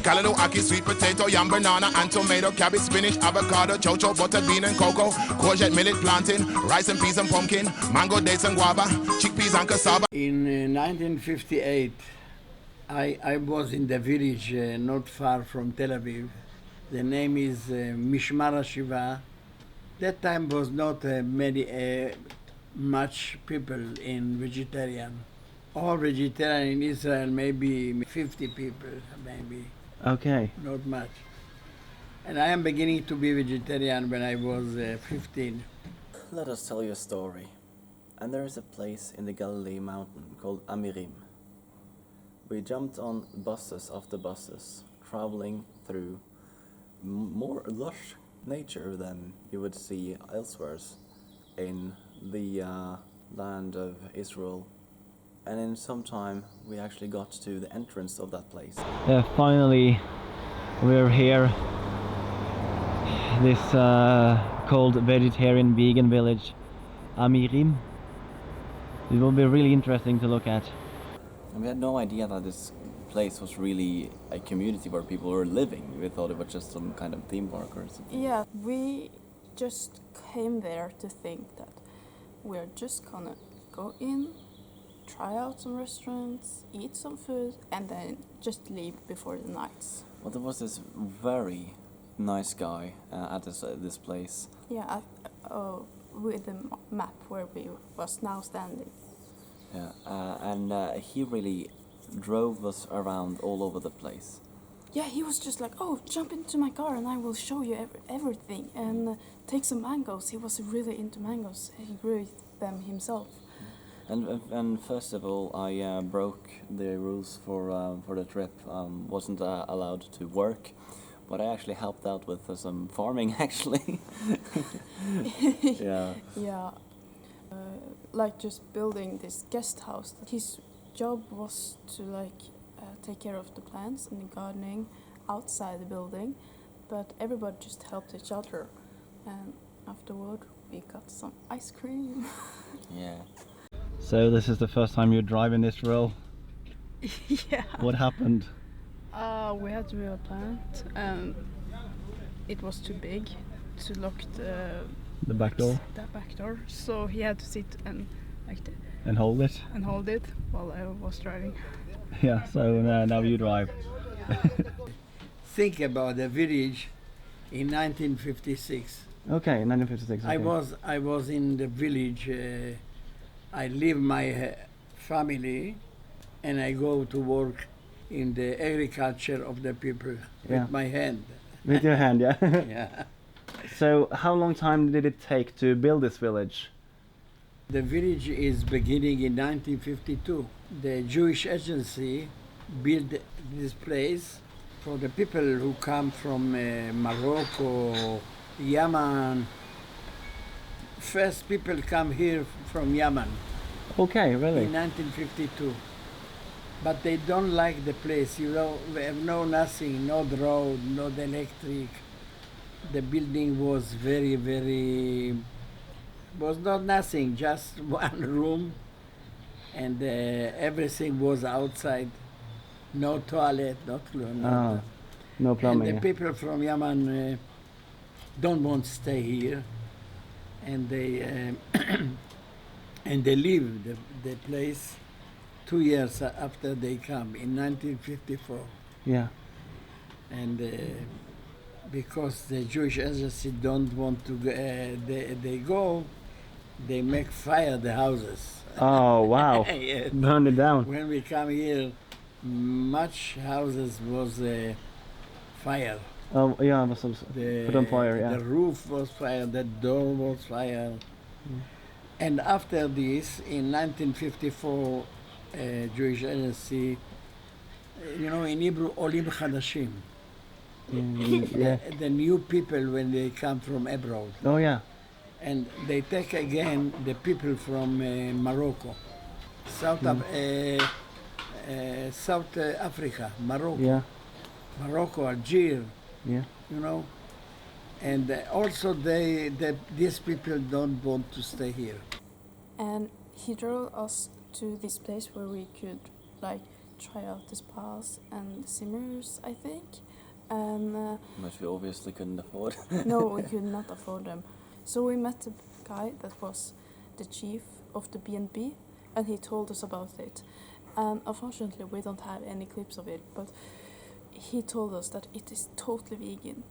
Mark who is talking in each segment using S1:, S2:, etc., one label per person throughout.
S1: callaloo, ackee, sweet potato, yam, banana, and tomato, cabbage, spinach, avocado, chocho, butter, bean, and cocoa, courgette, millet, plantain, rice and peas and pumpkin, mango, dates and guava, chickpeas and cassava.
S2: In 1958, I was in the village not far from Tel Aviv. The name is Mishmar Shiva. That time was not much people in vegetarian. All vegetarian in Israel, maybe 50 people, maybe.
S3: Okay.
S2: Not much. And I am beginning to be vegetarian when I was 15.
S3: Let us tell you a story. And there is a place in the Galilee mountain called Amirim. We jumped on buses after buses, traveling through more lush nature than you would see elsewhere in the land of Israel. And in some time we actually got to the entrance of that place. Finally we're here. This called vegetarian vegan village Amirim. It will be really interesting to look at. And we had no idea that this place was really a community where people were living. We thought it was just some kind of theme park or something.
S4: Yeah, we just came there to think that we're just gonna go in, try out some restaurants, eat some food, and then just leave before the nights.
S3: Well, there was this very nice guy at this place.
S4: Yeah, with the map where we was now standing.
S3: Yeah, and he really drove us around all over the place.
S4: Yeah, he was just like, oh, jump into my car and I will show you everything, and take some mangoes. He was really into mangoes. He grew them himself.
S3: And first of all, I broke the rules for the trip. Wasn't allowed to work, but I actually helped out with some farming actually. Yeah.
S4: Yeah, like just building this guest house. His job was to take care of the plants and the gardening outside the building, but everybody just helped each other. And afterward, we got some ice cream.
S3: Yeah. So this is the first time you're driving this roll.
S4: Yeah.
S3: What happened?
S4: We had to move a plant, and it was too big to lock
S3: The back door?
S4: The back door. So he had to sit and
S3: And hold it?
S4: and hold it while I was driving.
S3: Yeah, so now you drive.
S2: Think about the village in 1956.
S3: Okay, 1956. Okay.
S2: I was in the village. I leave my family, and I go to work in the agriculture of the people with my hand.
S3: With your hand, yeah.
S2: Yeah.
S3: So how long time did it take to build this village?
S2: The village is beginning in 1952. The Jewish agency built this place for the people who come from Morocco, Yemen. First people come here from Yemen.
S3: Okay, really?
S2: In 1952. But they don't like the place, you know, we have nothing, no road, no electric. The building was was not nothing, just one room, and everything was outside. No toilet,
S3: No plumbing.
S2: And the people from Yemen don't want to stay here, and they and they leave the place 2 years after they come in 1954.
S3: Yeah.
S2: And because the Jewish agency don't want to they make fire the houses.
S3: Oh wow!
S2: Yes.
S3: Burn it down.
S2: When we come here, much houses was fire.
S3: Oh yeah, it was put on fire. Yeah.
S2: The roof was fire. The door was fire. And after this, in 1954, Jewish agency, you know, in Hebrew, Olim Chadashim.
S3: Yeah.
S2: The new people when they come from abroad.
S3: Oh yeah.
S2: And they take again the people from Morocco, South Africa, Morocco.
S3: Yeah.
S2: Morocco, Algeria.
S3: Yeah.
S2: You know, and also these people don't want to stay here.
S4: And he drove us to this place where we could try out the spas and the simmers, I think. And
S3: Which we obviously couldn't afford.
S4: no, we could not afford them. So we met a guy that was the chief of the B&B, and he told us about it. And unfortunately, we don't have any clips of it, but he told us that it is totally vegan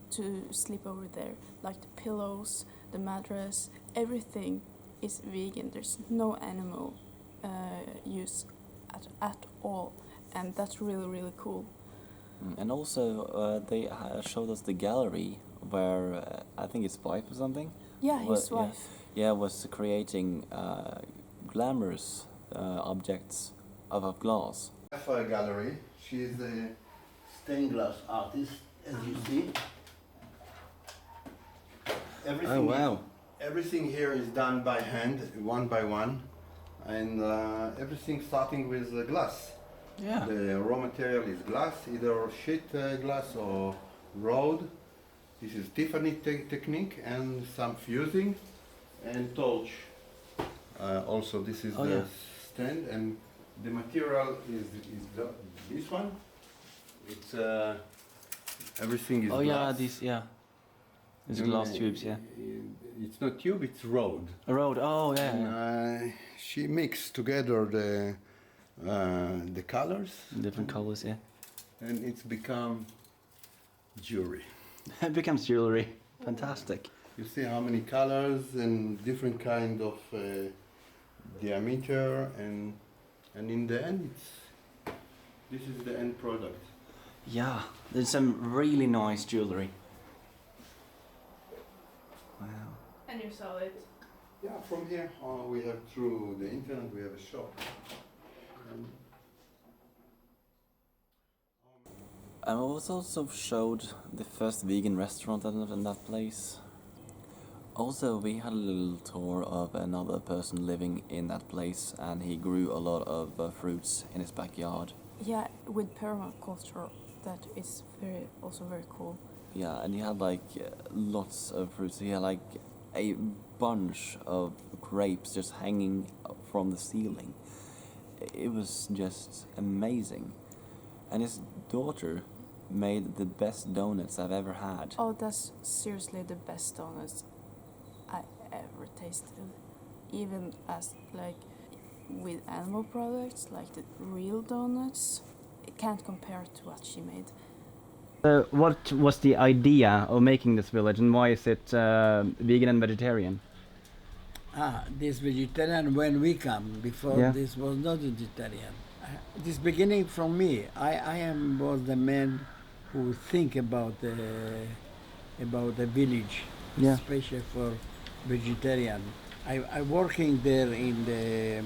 S4: to sleep over there. Like the pillows, the mattress, everything is vegan. There's no animal use at all, and that's really, really cool.
S3: And also, they showed us the gallery where I think his wife or something.
S4: Yeah, his
S3: Well,
S4: wife.
S3: Yeah, was creating glamorous objects out of glass.
S5: For a gallery, she is a stained glass artist, as you see. Everything here is done by hand, one by one, and everything starting with glass.
S3: Yeah.
S5: The raw material is glass, either sheet glass or road. This is Tiffany technique and some fusing and torch. Also, this is the stand, and the material is this one. It's everything is glass.
S3: These glass tubes, yeah.
S5: It's not tube, it's road.
S3: A road, oh yeah.
S5: And, she mixed together the colors.
S3: Different colors, yeah.
S5: And it's become jewelry.
S3: It becomes jewelry. Fantastic.
S5: You see how many colors and different kind of diameter, and in the end, this is the end product.
S3: Yeah, there's some really nice jewelry. Wow.
S4: And you saw it.
S5: Yeah, from here we have through the internet we have a shop.
S3: I was also showed the first vegan restaurant in that place. Also, we had a little tour of another person living in that place, and he grew a lot of fruits in his backyard.
S4: Yeah, with permaculture, that is also very cool.
S3: Yeah, and he had like lots of fruits. He had like a bunch of grapes just hanging from the ceiling. It was just amazing. And his daughter made the best donuts I've ever had.
S4: Oh, that's seriously the best donuts I ever tasted. Even as like with animal products, like the real donuts, it can't compare to what she made.
S6: What was the idea of making this village, and why is it vegan and vegetarian?
S2: This vegetarian when we come. Before this was not vegetarian. This beginning from me. I was the man who think about the village, especially for vegetarian. I working there in the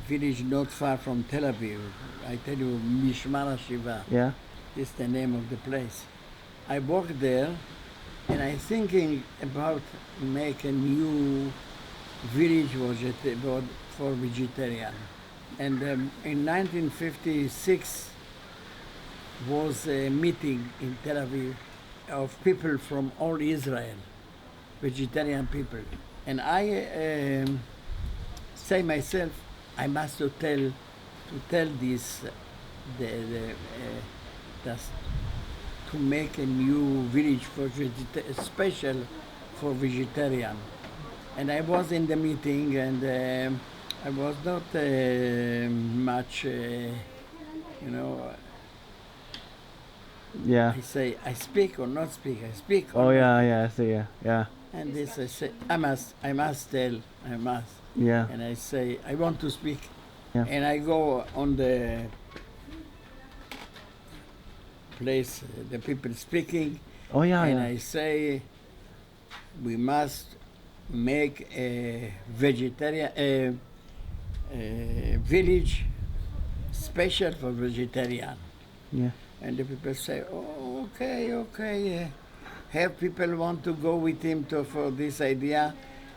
S2: village not far from Tel Aviv. I tell you, Mishmar Shiva.
S6: Yeah.
S2: Is the name of the place. I worked there, and I thinking about make a new village for vegetarian. And in 1956 was a meeting in Tel Aviv of people from all Israel, vegetarian people. And I say myself, I must to tell this to make a new village for special for vegetarian. And I was in the meeting, and I was not much,
S6: Yeah.
S2: I say, I speak or not speak. I speak.
S6: Oh yeah, I see. Yeah.
S2: And this I say, I must tell, I must.
S6: Yeah.
S2: And I say, I want to speak.
S6: Yeah.
S2: And I go on the place, the people speaking.
S6: Oh yeah.
S2: And I say, we must make a vegetarian village special for vegetarian.
S6: Yeah.
S2: And the people say, oh, okay. Have people want to go with him for this idea?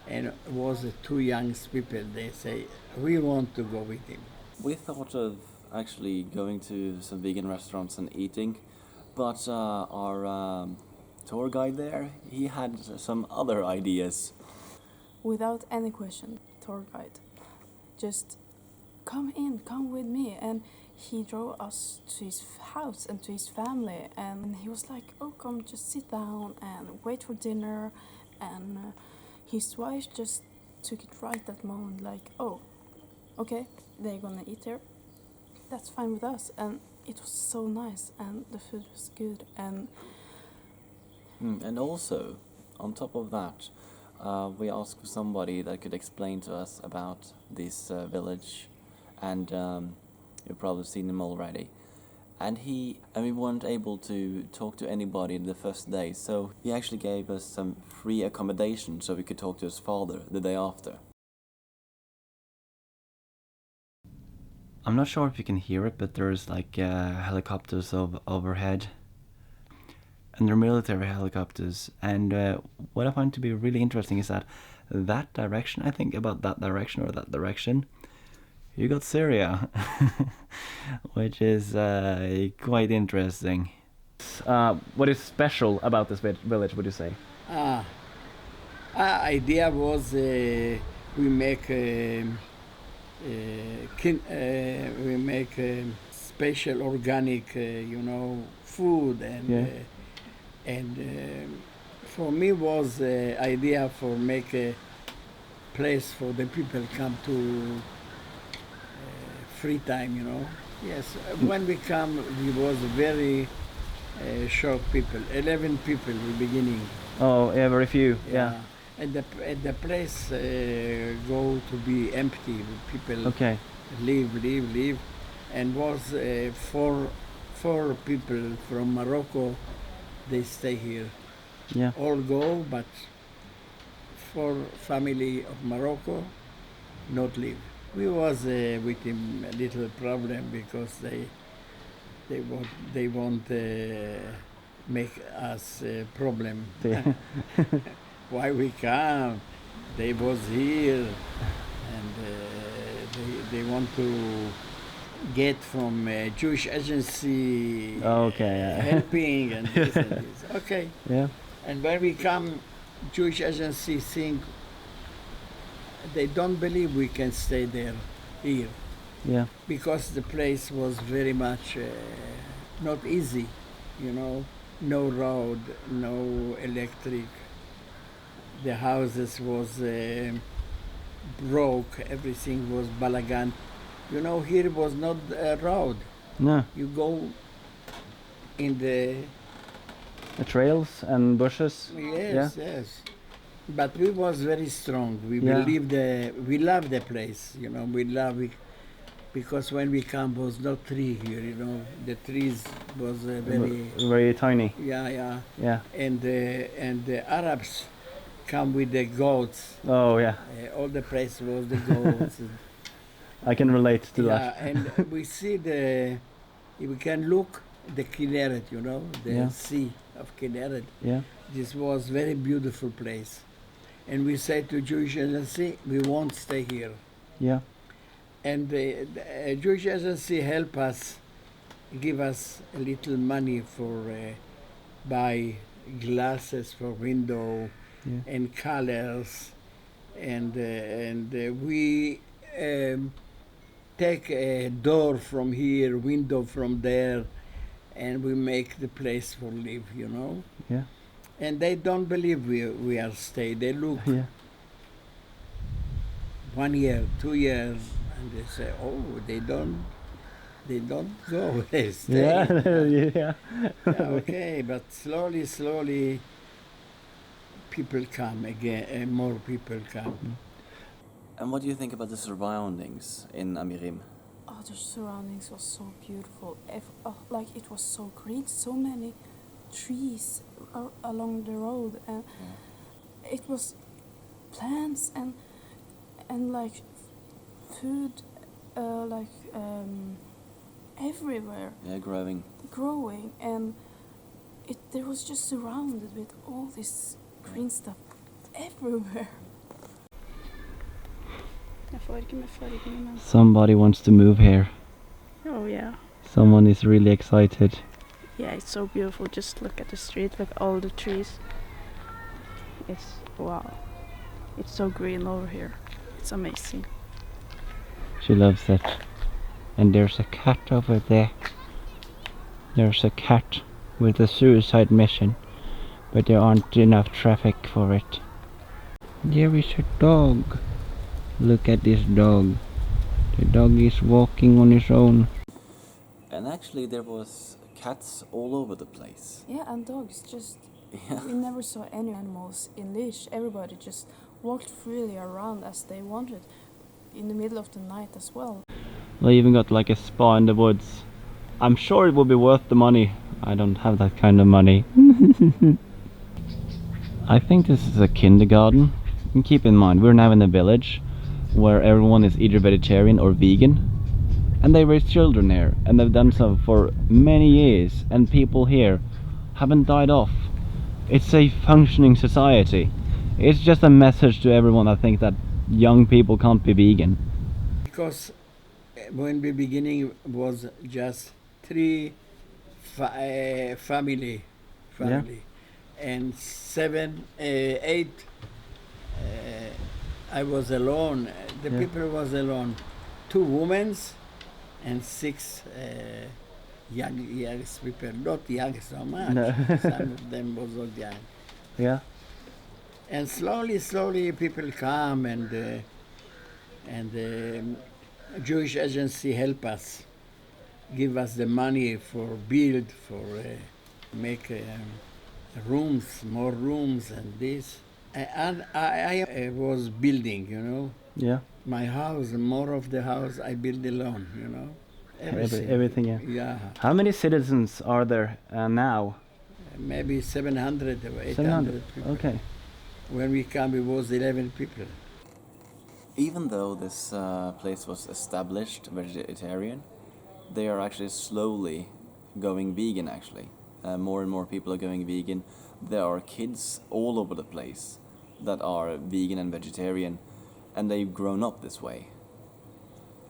S2: And it was two young people, they say, we want to go with him.
S3: We thought of actually going to some vegan restaurants and eating, but our tour guide there, he had some other ideas.
S4: Without any question, tour guide, just come with me. And he drove us to his house and to his family, and he was like, "Oh, come, just sit down and wait for dinner." And his wife just took it right that moment, like, "Oh, okay, they're gonna eat here. That's fine with us." And it was so nice, and the food was good, and
S3: And also, on top of that, we asked somebody that could explain to us about this village, and you've probably seen him already. And we weren't able to talk to anybody the first day, so he actually gave us some free accommodation so we could talk to his father the day after.
S6: I'm not sure if you can hear it, but there's like helicopters overhead. And they're military helicopters. And what I find to be really interesting is that direction, I think about that direction, you got Syria, which is quite interesting. What is special about this village, would you say?
S2: Idea was we make special organic, food, and for me was idea for make a place for the people come to free time. Yes, when we come, we was very short people, 11 people in the beginning.
S6: Oh, yeah, very few. Yeah.
S2: And the place go to be empty. People
S6: Okay.
S2: leave, and was four people from Morocco. They stay here.
S6: Yeah.
S2: All go, but 4 family of Morocco not live. We was with him a little problem because they want make us a problem.
S6: Yeah.
S2: Why we come? They was here, and they want to get from Jewish agency.
S6: Okay, yeah.
S2: Helping and this and this. Okay.
S6: Yeah.
S2: And when we come, Jewish agency think they don't believe we can stay there here
S6: Yeah.
S2: because the place was very much not easy, no road, no electric. The houses was broke, everything was balagan. Here was not a road.
S6: No.
S2: You go in the
S6: trails and bushes.
S2: yes. But we was very strong. We
S6: Yeah.
S2: we love the place. We love it because when we come was no tree here. The trees was
S6: Very tiny.
S2: yeah.
S6: Yeah.
S2: And the Arabs come with the goats.
S6: Oh, yeah.
S2: All the place was the goats.
S6: I can relate to
S2: Yeah,
S6: that.
S2: and we see we can look the Kinneret, the
S6: Yeah.
S2: sea of Kinneret.
S6: Yeah.
S2: This was very beautiful place. And we say to Jewish agency, we won't stay here.
S6: Yeah.
S2: And the Jewish agency help us, give us a little money for buy glasses for window
S6: Yeah.
S2: and colors. And we take a door from here, window from there, and we make the place for live,
S6: Yeah.
S2: And they don't believe we are stay. They look
S6: Yeah.
S2: 1 year, 2 years, and they say, "Oh, they don't go. They stay."
S6: Yeah. Yeah.
S2: Yeah, okay, but slowly, people come again, and more people come.
S3: And what do you think about the surroundings in Amirim?
S4: oh, the surroundings was so beautiful. Like it was so green, so many trees along the road, and it was plants and like food, everywhere
S3: Yeah, growing.
S4: and there was just surrounded with all this green stuff everywhere.
S6: Somebody wants to move here.
S7: Oh yeah.
S6: Someone is really excited.
S7: Yeah, it's so beautiful. Just look at the street, look at all the trees. It's wow. It's so green over here. It's amazing.
S6: She loves it. And there's a cat over there. There's a cat with a suicide mission, but there aren't enough traffic for it. There is a dog. Look at this dog. The dog is walking on his own.
S3: And actually there was cats all over the place.
S4: Yeah, and dogs. Just
S3: Yeah.
S4: we never saw any animals in leash. Everybody just walked freely around as they wanted, in the middle of the night as well.
S6: They even got like a spa in the woods. I'm sure it would be worth the money. I don't have that kind of money. I think this is a kindergarten. And keep in mind, we're now in a village where everyone is either vegetarian or vegan. And they raise children here, and they've done so for many years, and people here haven't died off. It's a functioning society. It's just a message to everyone that think that young people can't be vegan.
S2: Because when the beginning was just three family, and 7, 8, I was alone. The people was alone. 2 women and 6 young people. Not young so much.
S6: No.
S2: Some of them was not young.
S6: Yeah.
S2: And slowly people come, and Jewish agency help us, give us the money for build, for make rooms, more rooms, and this. And I was building, you know.
S6: Yeah.
S2: My house, more of the house I build alone, you know.
S6: Everything, yeah.
S2: Yeah.
S6: How many citizens are there now?
S2: Maybe 700 or 800
S6: 700.
S2: people.
S6: Okay.
S2: When we come, it was 11 people.
S3: Even though this place was established vegetarian, they are actually slowly going vegan actually. More and more people are going vegan. There are kids all over the place that are vegan and vegetarian, and they've grown up this way.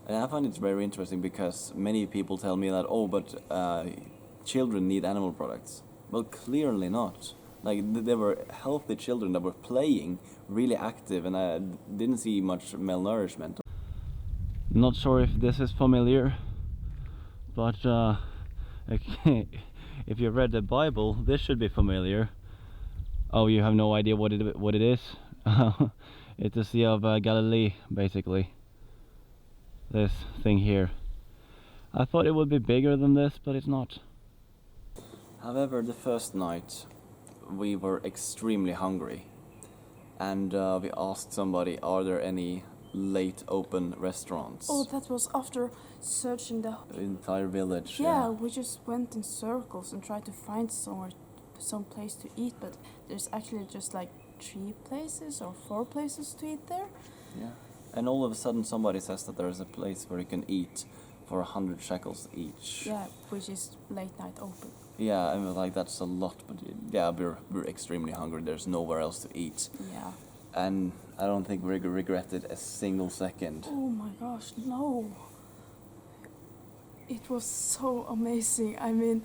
S3: And I find it very interesting because many people tell me that, oh, but children need animal products. Well, clearly not. Like, there were healthy children that were playing, really active, and I didn't see much malnourishment.
S6: Not sure if this is familiar, but if you read the Bible, this should be familiar. Oh, you have no idea what it is? It's the Sea of Galilee, basically. This thing here. I thought it would be bigger than this, but it's not.
S3: However, the first night, we were extremely hungry, and we asked somebody, are there any late open restaurants?
S4: Oh, that was after searching the
S3: entire village.
S4: Yeah, we just went in circles and tried to find some place to eat, but there's actually just like 3 places or 4 places to eat there.
S3: Yeah, and all of a sudden somebody says that there is a place where you can eat for 100 shekels each.
S4: Yeah, which is late night open.
S3: Yeah, I mean, like, that's a lot, but yeah, we're extremely hungry. There's nowhere else to eat.
S4: Yeah.
S3: And I don't think we regretted a single second.
S4: Oh my gosh, no. It was so amazing. I mean,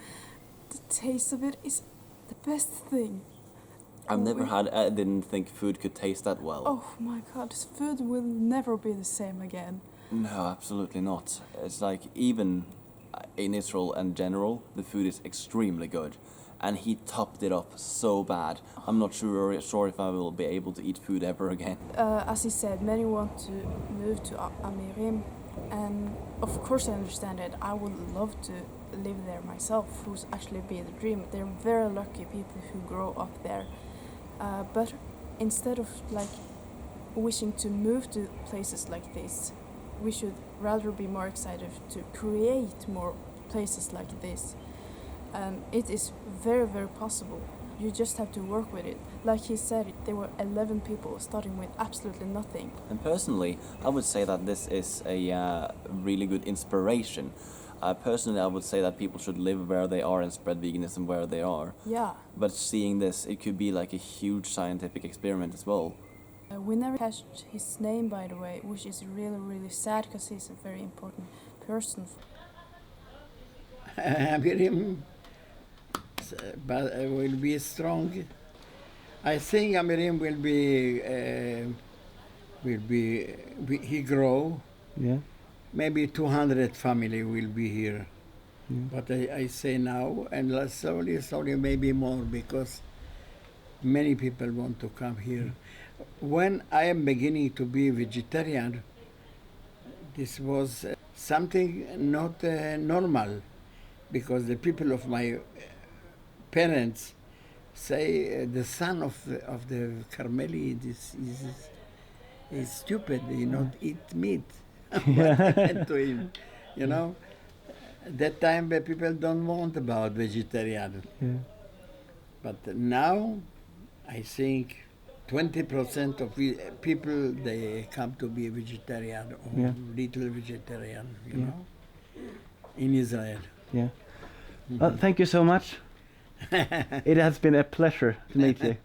S4: the taste of it is the best thing.
S3: I didn't think food could taste that well.
S4: Oh my god, this food will never be the same again.
S3: No, absolutely not. It's like, even in Israel in general, the food is extremely good. And he topped it up so bad. I'm not sure if I will be able to eat food ever again.
S4: As he said, many want to move to Amirim. And of course I understand it. I would love to live there myself, who's actually be the dream. They're very lucky people who grow up there. But instead of like wishing to move to places like this, we should rather be more excited to create more places like this. And it is very, very possible. You just have to work with it. Like he said, there were 11 people starting with absolutely nothing.
S3: And personally, I would say that this is a really good inspiration. Personally, I would say that people should live where they are and spread veganism where they are.
S4: Yeah.
S3: But seeing this, it could be like a huge scientific experiment as well.
S4: We never catched his name, by the way, which is really, really sad because he's a very important person.
S2: Amirim will be strong. I think Amirim will be he grow.
S6: Yeah.
S2: maybe 200 family will be here.
S6: Mm.
S2: But I say now, and slowly, maybe more, because many people want to come here. When I am beginning to be vegetarian, this was something not normal, because the people of my parents say the son of the Carmeli is stupid. He not eat meat. What happened to him? You know, at that time the people don't want about vegetarian.
S6: Yeah.
S2: But now, I think 20% of people they come to be vegetarian or
S6: Yeah.
S2: little vegetarian. You
S6: Yeah.
S2: know, in Israel.
S6: Yeah. Well, thank you so much. It has been a pleasure to meet you.